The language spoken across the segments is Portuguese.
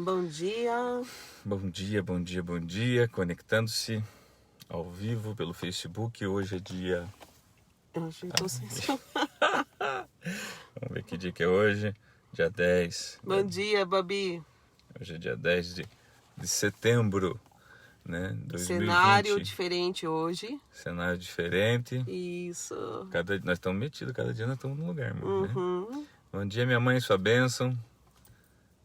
Bom dia. Bom dia, bom dia, bom dia. Conectando-se ao vivo pelo Facebook. Hoje é dia... Hoje eu tô sem som. Vamos ver que dia que é hoje. Dia 10. Bom dia, Babi. Hoje é dia 10 de setembro, né? 2020. Cenário diferente hoje. Cenário diferente. Isso. Nós estamos metidos, cada dia nós estamos num lugar, mano, né? Uhum. Bom dia, minha mãe, sua bênção.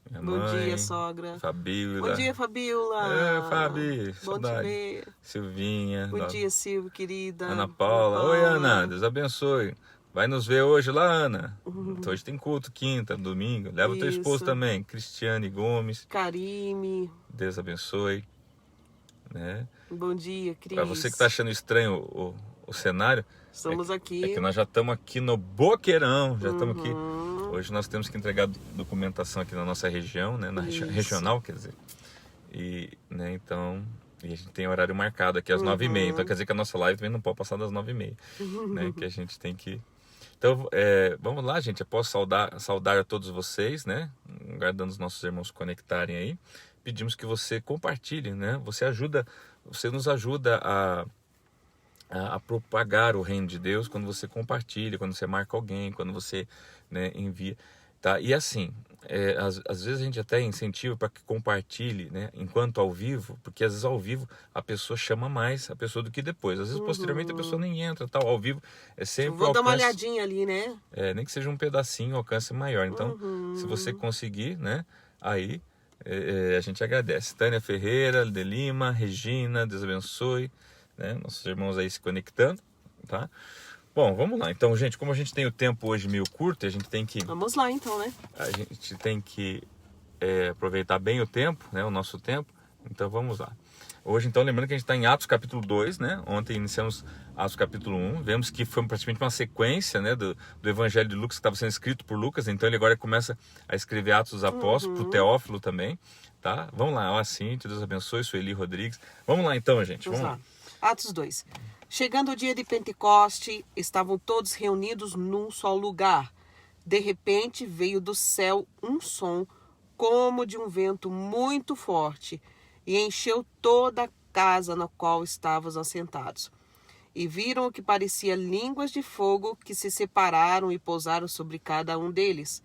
Minha Bom mãe, dia, sogra. Fabíola. Bom dia, Fabíola. Fabi, Bom saudade. te ver. Silvinha. Bom dia, Silvio, querida. Ana Paula. Oi, Ana, Deus abençoe. Vai nos ver hoje lá, Ana. Hoje tem culto, quinta, domingo. Leva o teu esposo também, Cristiane Gomes. Karime. Deus abençoe. Né? Bom dia, Cris. Para você que tá achando estranho o cenário, Estamos aqui. É que nós já estamos aqui no Boqueirão, já estamos aqui. Hoje nós temos que entregar documentação aqui na nossa região, né? Na regional, quer dizer. E, né, então... E a gente tem horário marcado aqui às 9h30. Então quer dizer que a nossa live também não pode passar das 9h30. Né? Que a gente tem que... Então, vamos lá, gente. Eu posso saudar a todos vocês, né? Aguardando os nossos irmãos se conectarem aí. Pedimos que você compartilhe, né? Você nos ajuda a propagar o reino de Deus quando você compartilha, quando você marca alguém, quando você, né, envia. Tá? E assim, às vezes a gente até incentiva para que compartilhe, né, enquanto ao vivo, porque às vezes ao vivo a pessoa chama mais a pessoa do que depois. Às vezes posteriormente a pessoa nem entra, tal. Ao vivo é sempre Vou dar uma olhadinha ali, né? Nem que seja um pedacinho, alcance maior. Então, se você conseguir, né, aí a gente agradece. Tânia Ferreira, de Lima, Regina, Deus abençoe, né, nossos irmãos aí se conectando, tá? Bom, vamos lá. Então, gente, como a gente tem o tempo hoje meio curto, a gente tem que... Vamos lá, então, né? A gente tem que aproveitar bem o tempo, né? O nosso tempo. Então, vamos lá. Hoje, então, lembrando que a gente está em Atos capítulo 2, né? Ontem iniciamos Atos capítulo 1. Vemos que foi praticamente uma sequência, né? Do Evangelho de Lucas, que estava sendo escrito por Lucas. Então, ele agora começa a escrever Atos dos Apóstolos, para o Teófilo também, tá? Vamos lá. Ó, Cíntia, Deus abençoe. Sueli Rodrigues. Vamos lá, então, gente. Vamos lá. Atos 2. Chegando o dia de Pentecoste, estavam todos reunidos num só lugar. De repente veio do céu um som, como de um vento muito forte, e encheu toda a casa na qual estavam assentados. E viram o que parecia línguas de fogo que se separaram e pousaram sobre cada um deles.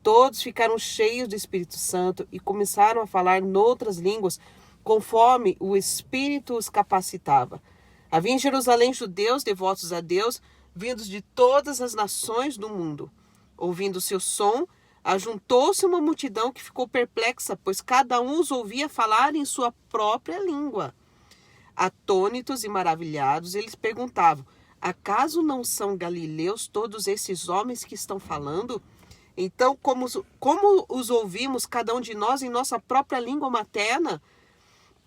Todos ficaram cheios do Espírito Santo e começaram a falar noutras línguas, conforme o Espírito os capacitava. Havia em Jerusalém judeus devotos a Deus, vindos de todas as nações do mundo. Ouvindo o seu som, ajuntou-se uma multidão que ficou perplexa, pois cada um os ouvia falar em sua própria língua. Atônitos e maravilhados, eles perguntavam: acaso não são galileus todos esses homens que estão falando? Então, como os ouvimos, cada um de nós, em nossa própria língua materna?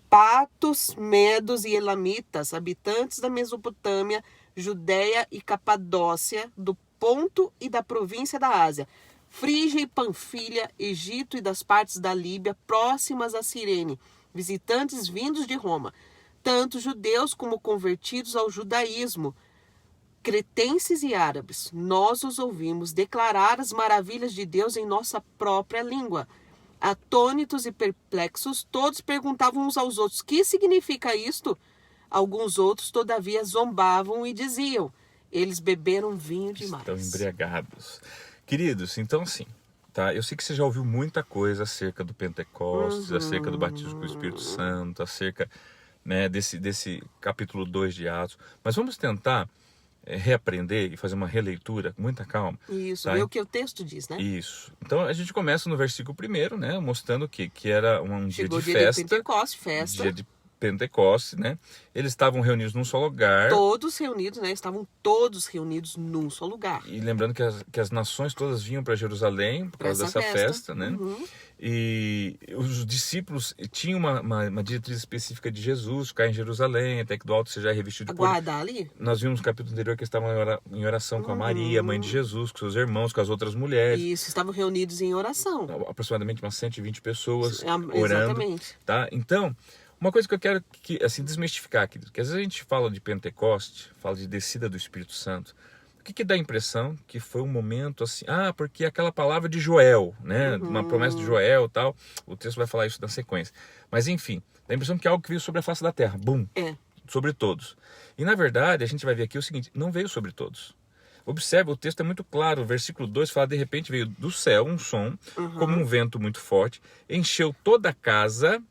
Patos, medos e elamitas, habitantes da Mesopotâmia, Judéia e Capadócia, do Ponto e da província da Ásia, Frígia e Panfilha, Egito e das partes da Líbia próximas a Cirene, visitantes vindos de Roma, tanto judeus como convertidos ao judaísmo, cretenses e árabes, nós os ouvimos declarar as maravilhas de Deus em nossa própria língua. Atônitos e perplexos, todos perguntavam uns aos outros: que significa isto? Alguns outros, todavia, zombavam e diziam: eles beberam vinho demais. Estão embriagados. Queridos, então assim, tá? Eu sei que você já ouviu muita coisa acerca do Pentecostes, acerca do batismo com o Espírito Santo, acerca, né, desse capítulo 2 de Atos. Mas vamos tentar reaprender e fazer uma releitura com muita calma. Isso, tá? ver o que o texto diz, né? Isso. Então a gente começa no versículo 1, né? Mostrando que era um dia de festa. De Pentecostes, festa. Dia de Pentecostes, né? Eles estavam reunidos num só lugar. Todos reunidos, né? Estavam todos reunidos num só lugar. E lembrando que as nações todas vinham para Jerusalém por causa dessa festa, né? E os discípulos tinham uma diretriz específica de Jesus, ficar em Jerusalém, até que do alto seja revestido de Aguardar ali. Nós vimos no capítulo anterior que estavam em oração com a Maria, mãe de Jesus, com seus irmãos, com as outras mulheres. Isso, estavam reunidos em oração. Aproximadamente umas 120 pessoas orando. Exatamente. Tá? Então, uma coisa que eu quero assim, desmistificar aqui, que às vezes a gente fala de Pentecoste, fala de descida do Espírito Santo, que dá a impressão que foi um momento assim, porque aquela palavra de Joel, né? Uma promessa de Joel e tal, o texto vai falar isso na sequência. Mas enfim, dá a impressão que é algo que veio sobre a face da terra, sobre todos. E na verdade, a gente vai ver aqui o seguinte, não veio sobre todos. Observe, o texto é muito claro, o versículo 2 fala, de repente veio do céu um som, como um vento muito forte, encheu toda a casa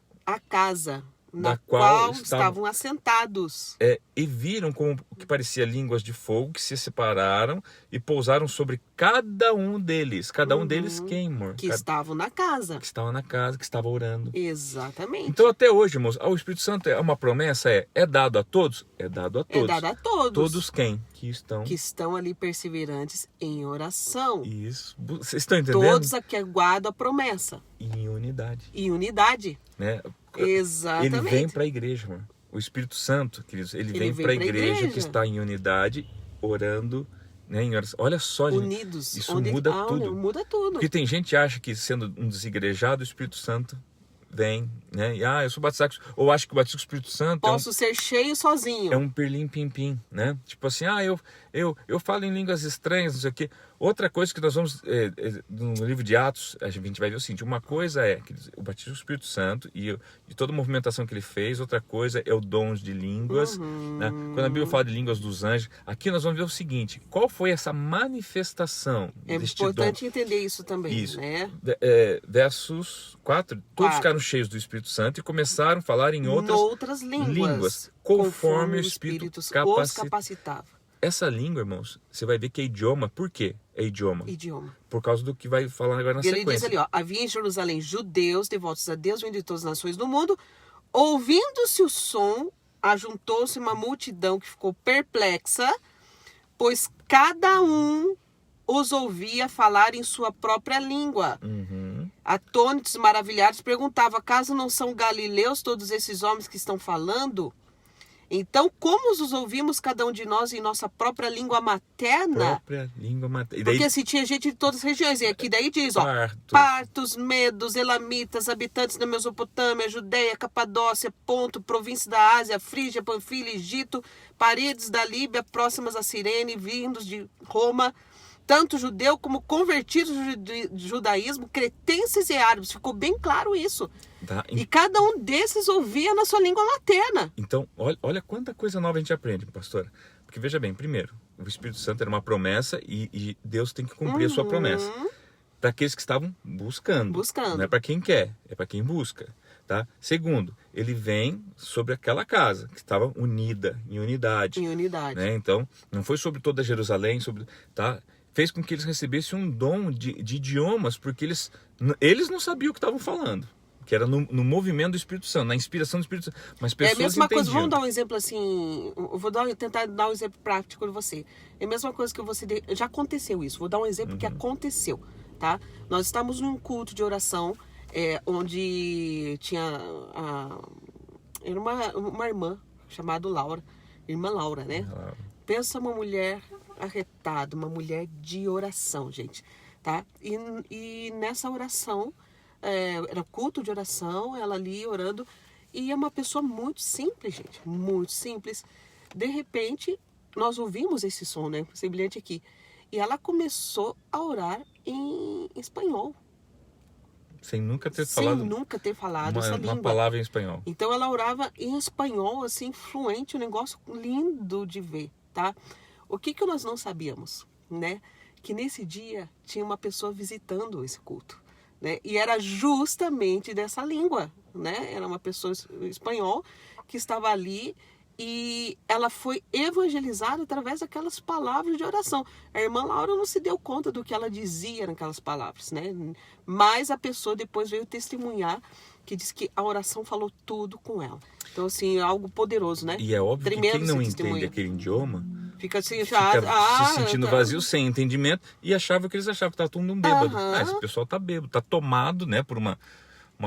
na qual estavam assentados. E viram como que parecia línguas de fogo que se separaram e pousaram sobre cada um deles. Cada um deles quem, amor? Que estavam na casa. Que estavam na casa, que estavam orando. Exatamente. Então até hoje, irmãos, o Espírito Santo é uma promessa, é dado a todos? É dado a todos. É dado a todos. Todos quem? Que estão ali perseverantes em oração. Isso. Vocês estão entendendo? Todos que aguardam a promessa. Em unidade. Em unidade. Né? Exatamente. Ele vem para a igreja, mano. O Espírito Santo, queridos, ele vem para a igreja que está em unidade, orando, né, em oração. Olha só, gente, unidos. Isso muda tudo. Muda tudo. Porque tem gente que acha que sendo um desigrejado, o Espírito Santo vem, né? E, eu sou batizado, ou acho que o batismo do Espírito Santo posso ser cheio sozinho. É um pirlim-pim-pim, né? Tipo assim, eu falo em línguas estranhas, não sei o quê. Outra coisa que nós vamos, no livro de Atos, a gente vai ver o seguinte, uma coisa é o batismo do Espírito Santo e toda a movimentação que ele fez, outra coisa é o dom de línguas, né? Quando a Bíblia fala de línguas dos anjos, aqui nós vamos ver o seguinte, qual foi essa manifestação deste dom? É importante entender isso também, isso, né? Versos 4, todos ficaram cheios do Espírito Santo e começaram a falar em outras línguas conforme o Espírito os capacitava. Essa língua, irmãos, você vai ver que é idioma. Por quê? É idioma. Por causa do que vai falar agora na sequência. Ele diz ali, havia em Jerusalém judeus devotos a Deus, vindo de todas as nações do mundo. Ouvindo-se o som, ajuntou-se uma multidão que ficou perplexa, pois cada um os ouvia falar em sua própria língua. Atônitos, maravilhados, perguntavam, acaso não são galileus todos esses homens que estão falando? Então, como os ouvimos cada um de nós em nossa própria língua materna? Porque assim, tinha gente de todas as regiões. E aqui daí diz, partos, medos, elamitas, habitantes da Mesopotâmia, Judeia, Capadócia, Ponto, província da Ásia, Frígia, Panfilha, Egito, paredes da Líbia, próximas a Cirene, vindos de Roma, tanto judeu como convertidos de judaísmo, cretenses e árabes. Ficou bem claro isso. E cada um desses ouvia na sua língua materna. Então, olha quanta coisa nova a gente aprende, pastora. Porque veja bem, primeiro, o Espírito Santo era uma promessa e Deus tem que cumprir a sua promessa. Para aqueles que estavam buscando. Não é para quem quer, é para quem busca. Tá? Segundo, ele vem sobre aquela casa que estava unida, em unidade. Né? Então, não foi sobre toda Jerusalém, tá? Fez com que eles recebessem um dom de idiomas, porque eles não sabiam o que estavam falando. Que era no movimento do Espírito Santo, na inspiração do Espírito Santo. Mas pessoas é a mesma entendiam. Coisa, vamos dar um exemplo assim, eu vou tentar dar um exemplo prático de você. É a mesma coisa que já aconteceu isso, vou dar um exemplo que aconteceu, tá? Nós estamos num culto de oração, onde tinha era uma irmã chamada Laura, irmã Laura, né? Pensa uma mulher arretada, uma mulher de oração, gente, tá? E nessa oração, era culto de oração, ela ali orando, e é uma pessoa muito simples, gente, muito simples. De repente, nós ouvimos esse som, né, semelhante aqui, e ela começou a orar em espanhol. Sem nunca ter falado essa língua. Uma palavra em espanhol. Então ela orava em espanhol, assim, fluente, um negócio lindo de ver, tá? O que nós não sabíamos, né? Que nesse dia tinha uma pessoa visitando esse culto, né? E era justamente dessa língua, né? Era uma pessoa espanhol que estava ali e ela foi evangelizada através daquelas palavras de oração. A irmã Laura não se deu conta do que ela dizia naquelas palavras, né? Mas a pessoa depois veio testemunhar que diz que a oração falou tudo com ela. Então, assim, é algo poderoso, né? E é óbvio que quem não entende aquele idioma fica assim, se sentindo vazio, sem entendimento, e achava que eles achavam que estava todo mundo bêbado. Esse pessoal tá bêbado, tá tomado, né, por uma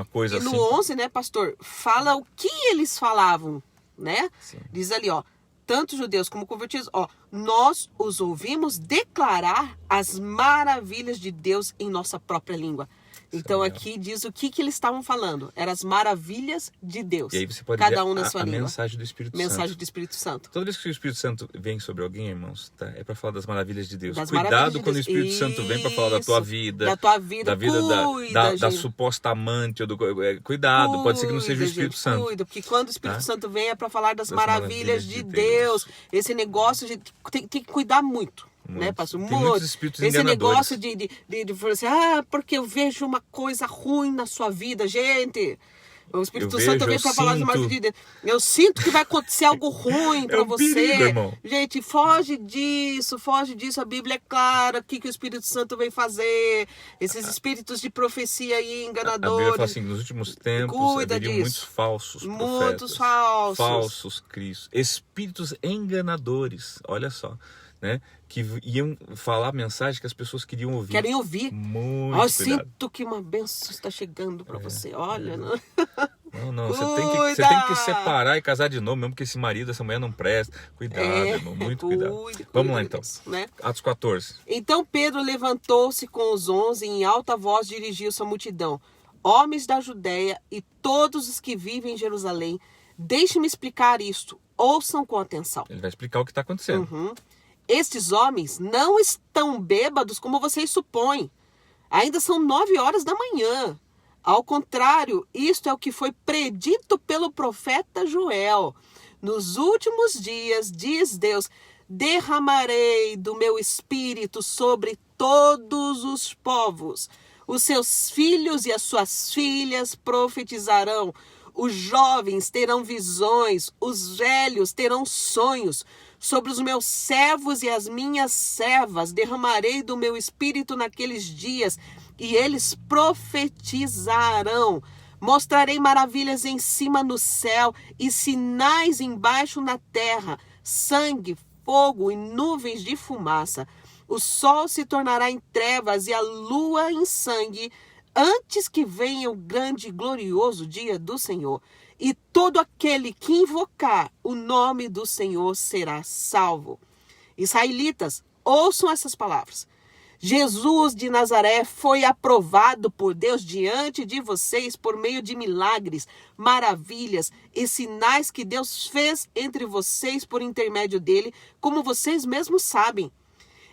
coisa assim. E no 11, né, pastor, fala o que eles falavam, né? Sim. Diz ali, tanto judeus como convertidos, nós os ouvimos declarar as maravilhas de Deus em nossa própria língua. Então legal. aqui diz o que eles estavam falando. Eram as maravilhas de Deus. E aí você pode cada ver um na sua a língua. mensagem do Espírito Mensagem Santo. do Espírito Santo. Toda vez que o Espírito Santo vem sobre alguém, irmãos, tá? É para falar das maravilhas de Deus. Das maravilhas Cuidado de quando Deus. o Espírito Santo vem para falar da tua Isso. vida. Da tua vida. Da vida Cuida, da gente. suposta amante. Ou cuidado, pode ser que não seja o Espírito gente, Santo. Cuida, porque quando o Espírito Tá? Santo vem é para falar das Das maravilhas de Deus. Esse negócio, gente, tem que cuidar muito. Né, pastor? Tem muitos espíritos Esse enganadores. negócio de falar assim, porque eu vejo uma coisa ruim na sua vida, gente. O Espírito Santo vem para falar das maravilhas de Deus. Eu sinto que vai acontecer algo ruim para você. Perigo, irmão. Gente, foge disso. A Bíblia é clara. O que o Espírito Santo vem fazer? Esses espíritos de profecia aí, enganadores. A Bíblia fala assim, nos últimos tempos haveriam muitos falsos profetas. Muitos falsos. Falsos cristos. Espíritos enganadores. Olha só. Né? Que iam falar mensagem que as pessoas queriam ouvir. Querem ouvir. Muito Eu cuidado. sinto que uma bênção está chegando para você. Olha, Não, você tem que separar e casar de novo, mesmo que esse marido, essa mulher não presta. Cuidado, irmão, muito cuidado. Vamos lá então. Disso, né? Atos 14. Então Pedro levantou-se com os 11 e em alta voz dirigiu-se à multidão. Homens da Judéia e todos os que vivem em Jerusalém, deixe-me explicar isto. Ouçam com atenção. Ele vai explicar o que está acontecendo. Estes homens não estão bêbados como vocês supõem. Ainda são 9 horas da manhã. Ao contrário, isto é o que foi predito pelo profeta Joel. Nos últimos dias, diz Deus, derramarei do meu espírito sobre todos os povos. Os seus filhos e as suas filhas profetizarão. Os jovens terão visões, os velhos terão sonhos. Sobre os meus servos e as minhas servas derramarei do meu espírito naqueles dias, e eles profetizarão. Mostrarei maravilhas em cima no céu e sinais embaixo na terra, sangue, fogo e nuvens de fumaça. O sol se tornará em trevas e a lua em sangue, antes que venha o grande e glorioso dia do Senhor. E todo aquele que invocar o nome do Senhor será salvo. Israelitas, ouçam essas palavras. Jesus de Nazaré foi aprovado por Deus diante de vocês por meio de milagres, maravilhas e sinais que Deus fez entre vocês por intermédio dele, como vocês mesmos sabem.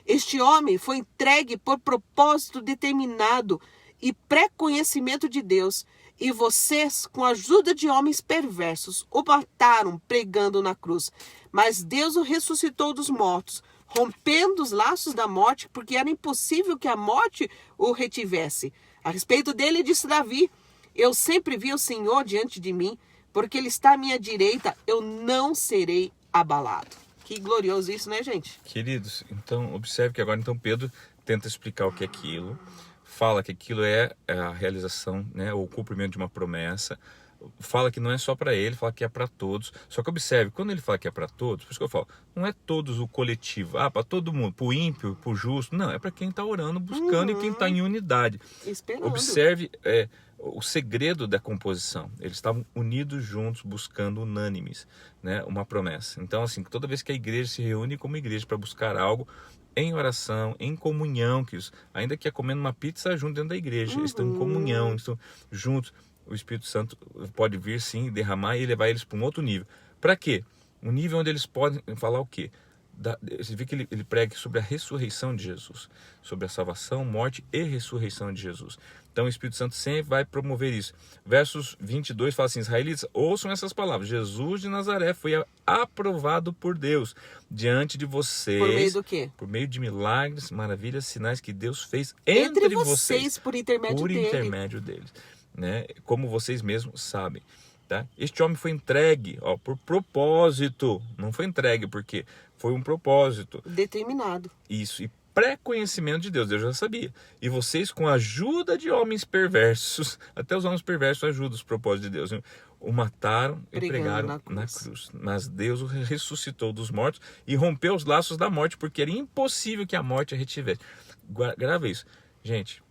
Este homem foi entregue por propósito determinado e pré-conhecimento de Deus, e vocês, com a ajuda de homens perversos, o mataram pregando na cruz. Mas Deus o ressuscitou dos mortos, rompendo os laços da morte, porque era impossível que a morte o retivesse. A respeito dele, disse Davi, eu sempre vi o Senhor diante de mim, porque ele está à minha direita, eu não serei abalado. Que glorioso isso, né, gente? Queridos, então observe que agora Pedro tenta explicar o que é aquilo. Fala que aquilo é a realização, né, ou o cumprimento de uma promessa. Fala que não é só para ele, fala que é para todos. Só que observe, quando ele fala que é para todos, por isso que eu falo, não é todos o coletivo, para todo mundo, para o ímpio, para o justo. Não, é para quem está orando, buscando e quem está em unidade. Esperando. Observe o segredo da composição. Eles estavam unidos juntos, buscando unânimes, né, uma promessa. Então, assim, toda vez que a igreja se reúne como igreja para buscar algo, em oração, em comunhão, que ainda que é comendo uma pizza junto dentro da igreja, eles estão em comunhão, eles estão juntos. O Espírito Santo pode vir sim, derramar e levar eles para um outro nível. Para quê? Um nível onde eles podem falar o quê? Você vê que ele prega sobre a ressurreição de Jesus, sobre a salvação, morte e ressurreição de Jesus. Então o Espírito Santo sempre vai promover isso. Versos 22 fala assim, israelitas, ouçam essas palavras. Jesus de Nazaré foi aprovado por Deus diante de vocês. Por meio do quê? Por meio de milagres, maravilhas, sinais que Deus fez entre vocês. Por intermédio deles. Né? Como vocês mesmos sabem. Tá? Este homem foi entregue por propósito. Não foi entregue porque foi um propósito. Determinado. Isso. E pré-conhecimento de Deus. Deus já sabia. E vocês, com a ajuda de homens perversos, até os homens perversos ajudam os propósitos de Deus, o mataram e pregaram na cruz. Mas Deus o ressuscitou dos mortos e rompeu os laços da morte, porque era impossível que a morte a retivesse. Grava isso. Gente,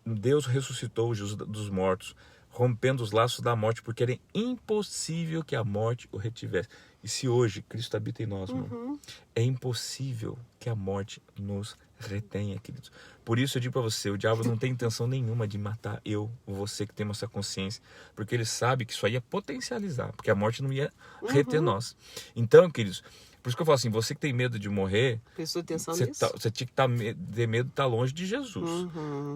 Deus ressuscitou Jesus dos mortos, rompendo os laços da morte, porque era impossível que a morte o retivesse. E se hoje Cristo habita em nós, irmão, é impossível que a morte nos retenha, queridos. Por isso eu digo para você, o diabo não tem intenção nenhuma de matar você que tem essa consciência, porque ele sabe que isso aí ia potencializar, porque a morte não ia reter nós. Então, queridos, por isso que eu falo assim, você que tem medo de morrer, Prestou atenção você nisso? tinha que ter medo de estar longe de Jesus.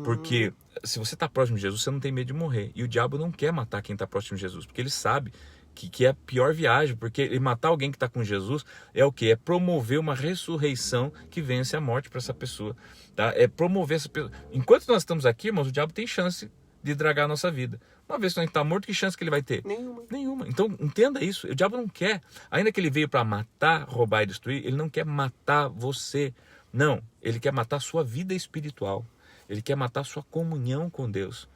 Porque se você está próximo de Jesus, você não tem medo de morrer. E o diabo não quer matar quem está próximo de Jesus, porque ele sabe que é a pior viagem, porque ele matar alguém que está com Jesus é o quê? É promover uma ressurreição que vence a morte para essa pessoa. Tá? É promover essa pessoa. Enquanto nós estamos aqui, irmãos, o diabo tem chance de dragar a nossa vida. Uma vez que a gente está morto, que chance que ele vai ter? Nenhuma. Então, entenda isso. O diabo não quer. Ainda que ele veio para matar, roubar e destruir, ele não quer matar você. Não. Ele quer matar a sua vida espiritual. Ele quer matar a sua comunhão com Deus.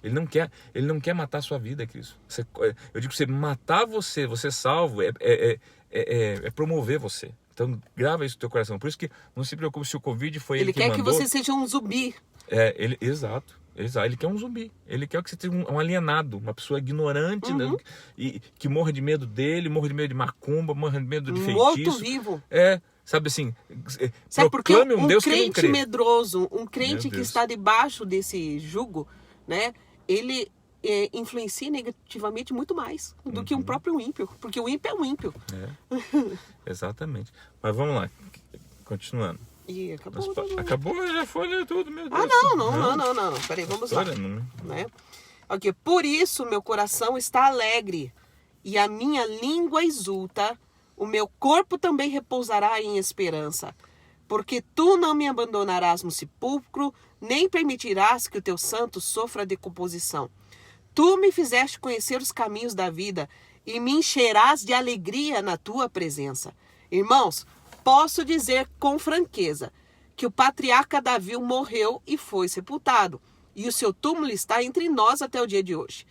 Ele não quer matar a sua vida, Cristo. Eu digo que você matar você salvo, é promover você. Então, grava isso no teu coração. Por isso que não se preocupe se o Covid foi ele que mandou. Ele quer que você seja um zumbi. Exato. Ele quer um zumbi. Ele quer que você seja um alienado, uma pessoa ignorante, né? E que morra de medo dele, morra de medo de macumba, morra de medo de feitiço. Morto vivo. Sabe assim, sabe porque proclame um Deus que não crê. Um crente medroso, um crente que está debaixo desse jugo, né? Ele influencia negativamente muito mais do que um próprio ímpio, porque o ímpio é um ímpio. Exatamente. Mas vamos lá, continuando. E acabou. Acabou, já foi tudo, meu Deus. Não. Peraí, vamos lá. Né? Ok, por isso meu coração está alegre e a minha língua exulta, o meu corpo também repousará em esperança. Porque tu não me abandonarás no sepulcro, nem permitirás que o teu santo sofra decomposição. Tu me fizeste conhecer os caminhos da vida e me encherás de alegria na tua presença. Irmãos, posso dizer com franqueza que o patriarca Davi morreu e foi sepultado, e o seu túmulo está entre nós até o dia de hoje.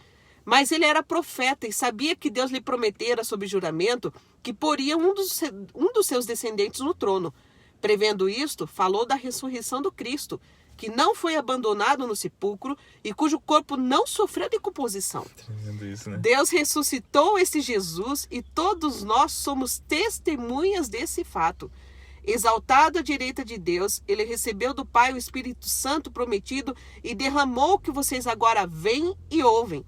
Mas ele era profeta e sabia que Deus lhe prometera sob juramento que poria um dos seus descendentes no trono. Prevendo isto, falou da ressurreição do Cristo, que não foi abandonado no sepulcro e cujo corpo não sofreu decomposição. Tremendo isso, né? Deus ressuscitou esse Jesus e todos nós somos testemunhas desse fato. Exaltado à direita de Deus, ele recebeu do Pai o Espírito Santo prometido e derramou o que vocês agora veem e ouvem.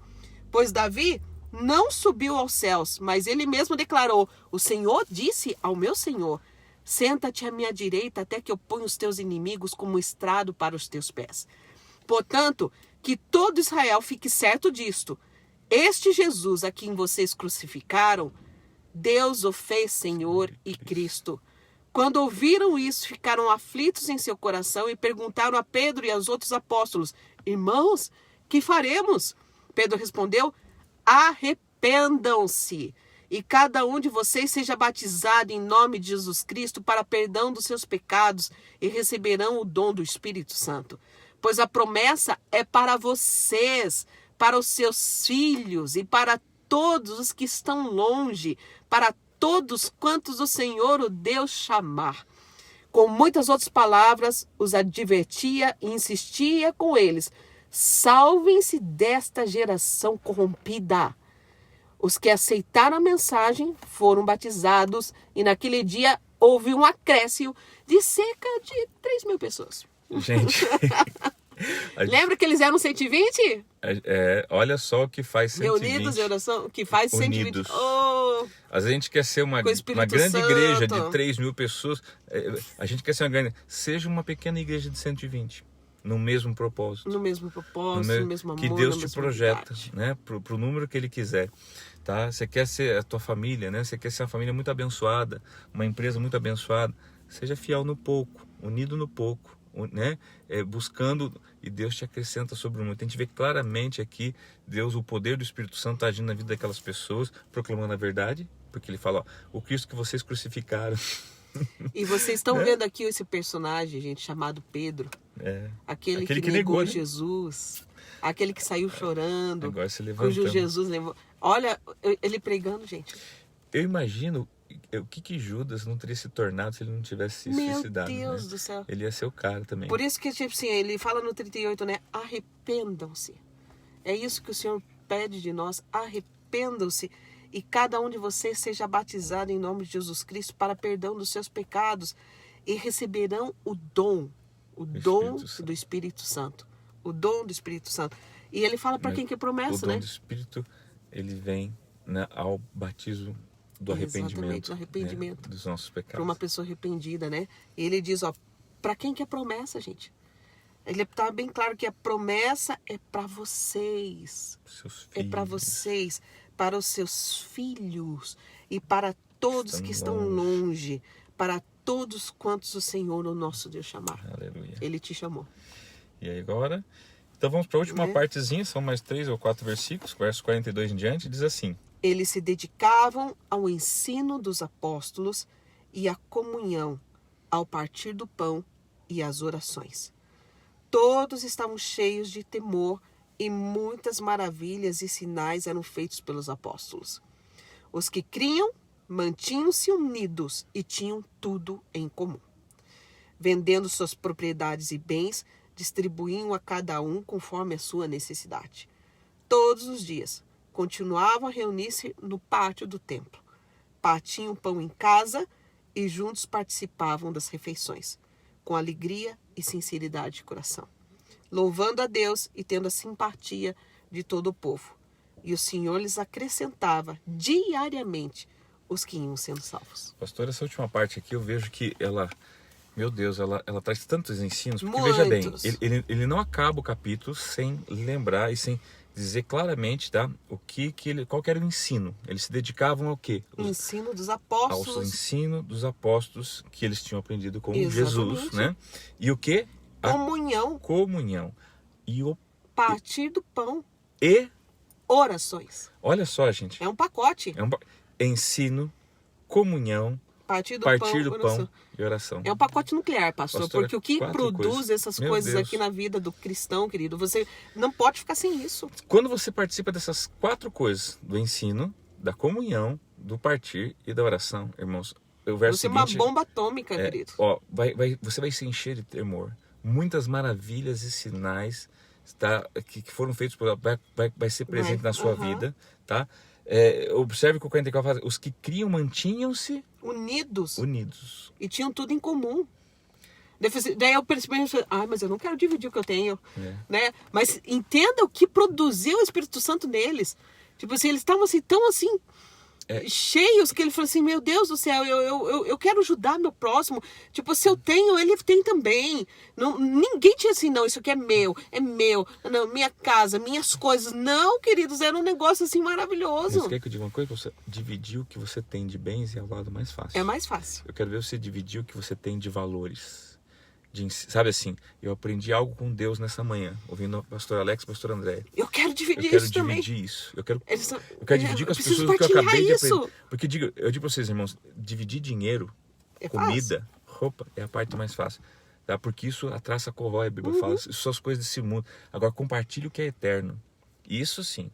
Pois Davi não subiu aos céus, mas ele mesmo declarou: o Senhor disse ao meu Senhor: senta-te à minha direita até que eu ponha os teus inimigos como estrado para os teus pés. Portanto, que todo Israel fique certo disto. Este Jesus a quem vocês crucificaram, Deus o fez Senhor e Cristo. Quando ouviram isso, ficaram aflitos em seu coração e perguntaram a Pedro e aos outros apóstolos: irmãos, que faremos? Pedro respondeu: arrependam-se. E cada um de vocês seja batizado em nome de Jesus Cristo para perdão dos seus pecados e receberão o dom do Espírito Santo. Pois a promessa é para vocês, para os seus filhos e para todos os que estão longe, para todos quantos o Senhor o Deus chamar. Com muitas outras palavras, os advertia e insistia com eles: salvem-se desta geração corrompida. Os que aceitaram a mensagem foram batizados e naquele dia houve um acréscimo de cerca de 3.000 pessoas. Gente... Lembra que eles eram 120? Olha só o que faz 120. Reunidos em oração, que faz 120. Unidos. Oh, Às vezes a gente quer ser uma grande Santo. igreja de 3.000 pessoas. A gente quer ser uma grande... Seja uma pequena igreja de 120. No mesmo propósito. No mesmo propósito, no mesmo amor. Que Deus te projeta, unidade. né? Pro número que Ele quiser. Tá? Você quer ser a tua família, né? Você quer ser uma família muito abençoada, uma empresa muito abençoada. Seja fiel no pouco, unido no pouco, né? Buscando, e Deus te acrescenta sobre o muito. A gente vê claramente aqui Deus, o poder do Espírito Santo tá agindo na vida daquelas pessoas, proclamando a verdade, porque Ele fala: ó, o Cristo que vocês crucificaram. E vocês estão vendo aqui esse personagem, gente, chamado Pedro. Aquele que negou, né? Jesus. Aquele que saiu chorando. Agora se levantando. Cujo Jesus levou. Olha, ele pregando, gente. Eu imagino o que Judas não teria se tornado se ele não tivesse se suicidado. Meu Deus, né? do céu. Ele ia ser o cara também. Por isso que, tipo assim, ele fala no 38, né? Arrependam-se. É isso que o Senhor pede de nós. Arrependam-se. E cada um de vocês seja batizado em nome de Jesus Cristo para perdão dos seus pecados. e receberão o dom do Espírito Santo. O dom do Espírito Santo. E ele fala para quem que é promessa, o dom né? do Espírito, ele vem, né, ao batismo do arrependimento. Exatamente, do arrependimento. Né, dos nossos pecados. Para uma pessoa arrependida, né? E ele diz, ó, para quem que é promessa, gente? Ele está bem claro que a promessa é para vocês. Seus filhos. É para vocês, para os seus filhos e para todos que estão longe, para todos quantos o Senhor, o nosso Deus, chamar. Aleluia. Ele te chamou. E aí agora, então vamos para a última partezinha, são mais 3 ou 4 versículos, verso 42 em diante, diz assim: Eles se dedicavam ao ensino dos apóstolos e à comunhão, ao partir do pão e às orações. Todos estavam cheios de temor e muitas maravilhas e sinais eram feitos pelos apóstolos. Os que criam mantinham-se unidos e tinham tudo em comum. Vendendo suas propriedades e bens, distribuíam a cada um conforme a sua necessidade. Todos os dias continuavam a reunir-se no pátio do templo. Partiam pão em casa e juntos participavam das refeições, com alegria e sinceridade de coração, louvando a Deus e tendo a simpatia de todo o povo. E o Senhor lhes acrescentava diariamente os que iam sendo salvos. Pastor, essa última parte aqui eu vejo que ela, meu Deus, ela traz tantos ensinos, porque Muitos. veja bem, ele não acaba o capítulo sem lembrar e sem dizer claramente, tá, qual que era o ensino. Eles se dedicavam ao quê? O ensino dos apóstolos. Ao ensino dos apóstolos que eles tinham aprendido com Exatamente. Jesus, né? E o quê? Comunhão. E o Partir do pão. E Orações. olha só, gente. É um pacote. Ensino, comunhão, Partir do pão e oração. É um pacote nuclear, pastor, porque o que 4 produz coisas. essas Meu coisas Deus. aqui na vida do cristão, querido, você não pode ficar sem isso. Quando você participa dessas 4 coisas, do ensino, da comunhão, do partir e da oração, irmãos, o verso Você é seguinte... uma bomba atômica, querido. Ó, você vai se encher de temor. Muitas maravilhas e sinais que foram feitos vai ser presente na sua vida, tá? Observe que o 44 fala, os que criam mantinham-se unidos. E tinham tudo em comum. Daí eu percebi, mas eu não quero dividir o que eu tenho, né? Mas entenda o que produziu o Espírito Santo neles. Tipo assim, eles estavam assim, tão assim, cheios, que ele falou assim, meu Deus do céu, eu quero ajudar meu próximo. Tipo, se eu tenho, ele tem também. Não, ninguém tinha assim, não, isso aqui é meu, não, minha casa, minhas coisas. Não, queridos, era um negócio assim maravilhoso. Você quer que eu diga uma coisa? Você dividir o que você tem de bens é o lado mais fácil. É mais fácil. Eu quero ver você dividir o que você tem de valores. Sabe assim, eu aprendi algo com Deus nessa manhã, ouvindo o pastor Alex e o pastor André. Eu quero dividir isso também. Eu quero dividir com as pessoas o que eu acabei de aprender. Porque eu digo para vocês, irmãos, dividir dinheiro, comida, roupa, é a parte mais fácil. Tá? Porque isso a traça corrói, a Bíblia fala. Isso são as coisas desse mundo. Agora, compartilhe o que é eterno. Isso sim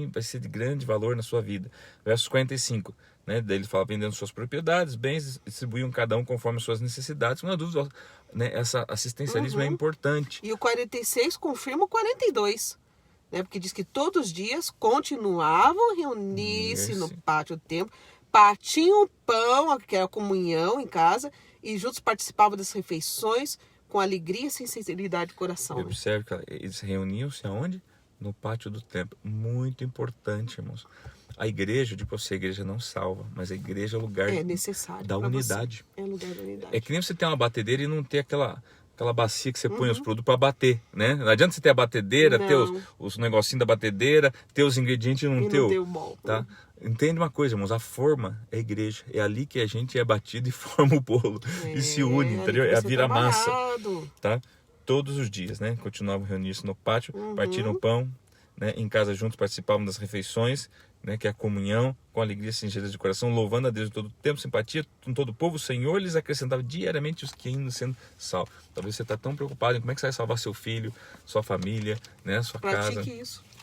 vai ser de grande valor na sua vida. Versos 45, né? Daí ele fala, vendendo suas propriedades, bens, distribuíam cada um conforme as suas necessidades. Não há dúvida, né? Essa assistencialismo é importante. E o 46 confirma o 42, né? Porque diz que todos os dias continuavam a reunir-se no pátio do templo, partiam o pão, que era a comunhão em casa, e juntos participavam das refeições com alegria e sinceridade de coração. Observe que eles reuniam-se aonde? No pátio do templo. Muito importante, irmãos. A igreja, a igreja não salva, mas a igreja é o lugar necessário da unidade. É lugar da unidade. É que nem você ter uma batedeira e não ter aquela bacia que você põe os produtos para bater, né? Não adianta você ter a batedeira, ter os negocinhos da batedeira, ter os ingredientes e não ter o bolo. Tá? Entende uma coisa, irmãos? A forma é a igreja. É ali que a gente é batido e forma o bolo. E se une, entendeu? Vira massa. Tá? Todos os dias, né? Continuavam reunindo-se no pátio, partiram pão, né? Em casa juntos participavam das refeições, né? Que é a comunhão, com alegria e sinceridade de coração, louvando a Deus em todo o tempo, simpatia com todo o povo. O Senhor lhes acrescentava diariamente os que iam sendo salvos. Talvez você está tão preocupado em como é que você vai salvar seu filho, sua família, né? Sua casa.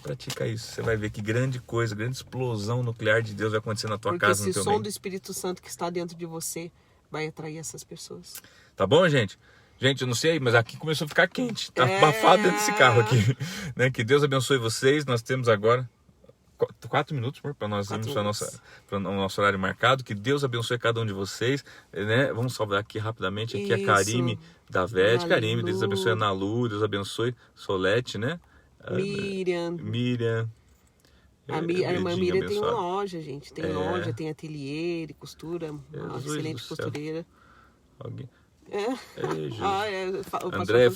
Pratica isso. Você vai ver que grande coisa, grande explosão nuclear de Deus vai acontecer na tua casa, no teu meio. Porque esse som do Espírito Santo que está dentro de você vai atrair essas pessoas. Tá bom, gente? Gente, eu não sei, mas aqui começou a ficar quente. Tá abafado dentro desse carro aqui. Né? Que Deus abençoe vocês. Nós temos agora 4 minutos, amor, para nós irmos 4 para o nosso horário marcado. Que Deus abençoe cada um de vocês, né? Vamos saudar aqui rapidamente aqui a Karime da VET. Karime, Deus abençoe a Ana Lu, Deus abençoe Solete, né? Miriam. A irmã Miriam tem uma loja, gente. Tem loja, tem ateliê de costura, uma excelente costureira. Alguém. Andréia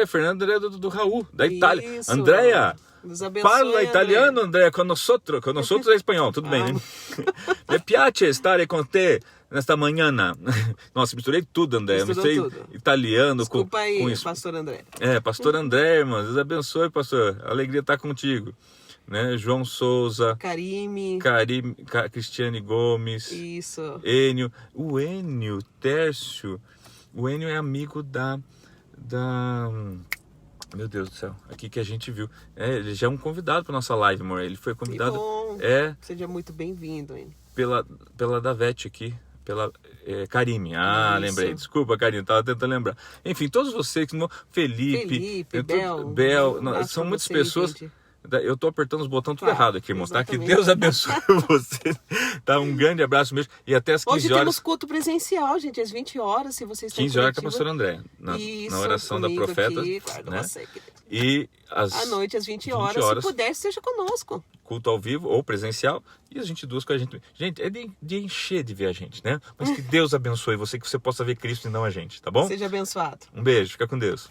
Fernanda do Raul, da Itália. Isso. Andréia, Nos abençoe, parla italiano, Andréia, con nosotros é espanhol, tudo bem, né? Me piace stare con te nesta manhã. Nossa, misturei tudo, Andréia. Misturei italiano. Desculpa aí, pastor André. Pastor André, irmão, Deus abençoe, pastor. Alegria estar contigo. Né? João Souza, Karime, Cristiane Gomes, isso. Enio, o Enio Tércio. O Enio é amigo da meu Deus do céu, aqui que a gente viu. Ele já é um convidado para nossa live, amor. Ele foi convidado. Que bom. Seja muito bem-vindo, Enio. Pela da VET aqui. Pela Karime. Lembrei. Desculpa, Karime, estava tentando lembrar. Enfim, todos vocês, Felipe Bel, são muitas pessoas. Gente. Eu tô apertando os botões tudo errado aqui, irmão, tá? Que Deus abençoe você. Tá? Um grande abraço mesmo. E até às 15 horas. Hoje temos culto presencial, gente, às 20 horas, se vocês estão 15 horas com a pastora André, na oração da profeta. Aqui, né? E à noite, às 20 horas, se puder, esteja conosco. Culto ao vivo ou presencial. E as 22 com a gente. Gente, é de encher de ver a gente, né? Mas que Deus abençoe você, que você possa ver Cristo e não a gente, tá bom? Seja abençoado. Um beijo, fica com Deus.